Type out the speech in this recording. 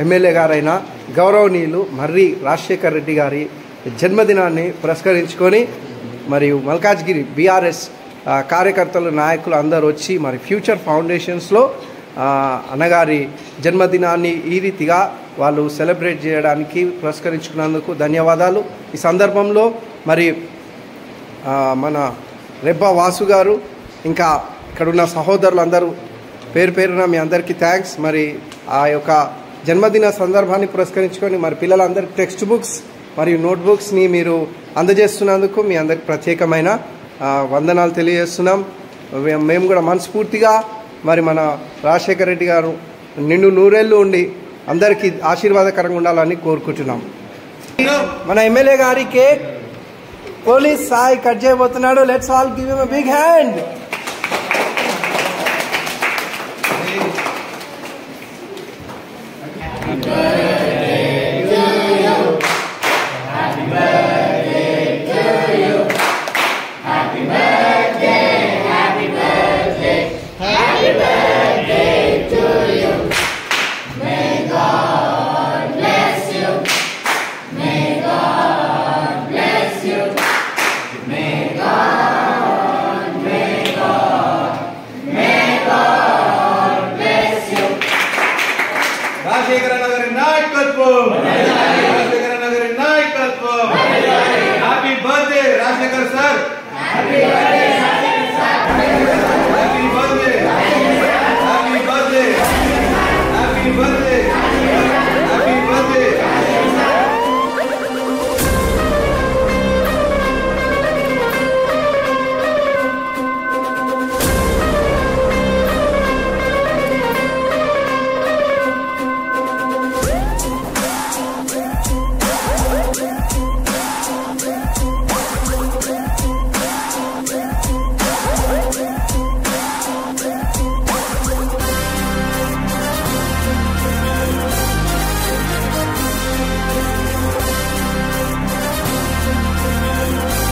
MLA గారైన గౌరవనీయులు మర్రి రాజశేఖర్ రెడ్డి గారి జన్మదినాన్ని పురస్కరించుకొని మరియు మల్కాజ్గిరి బీఆర్ఎస్ కార్యకర్తలు నాయకులు అందరూ వచ్చి మరి ఫ్యూచర్ ఫౌండేషన్స్లో అన్నగారి జన్మదినాన్ని ఈ రీతిగా వాళ్ళు సెలబ్రేట్ చేయడానికి పురస్కరించుకున్నందుకు ధన్యవాదాలు. ఈ సందర్భంలో మరి మన రెబ్బా వాసు గారు ఇంకా ఇక్కడున్న సహోదరులందరూ పేరు పేరున మీ అందరికీ థ్యాంక్స్. మరి ఆ యొక్క జన్మదిన సందర్భాన్ని పురస్కరించుకొని మరి పిల్లలందరికీ టెక్స్ట్ బుక్స్ మరియు నోట్బుక్స్ని మీరు అందజేస్తున్నందుకు మీ అందరికి ప్రత్యేకమైన వందనాలు తెలియజేస్తున్నాం. మేము కూడా మనస్ఫూర్తిగా మరి మన రాజశేఖర్ రెడ్డి గారు నిండు నూరేళ్ళు ఉండి అందరికీ ఆశీర్వాదకరంగా ఉండాలని కోరుకుంటున్నాం. మన ఎమ్మెల్యే గారి కేక్ పోలీస్ సాయి కట్ చేయబోతున్నాడు. Let's all give him a big hand. Rajasekhara Nagari నాయకత్వం, రాజశేఖర నగరి నాయకత్వం. Happy birthday Rajasekhar sir.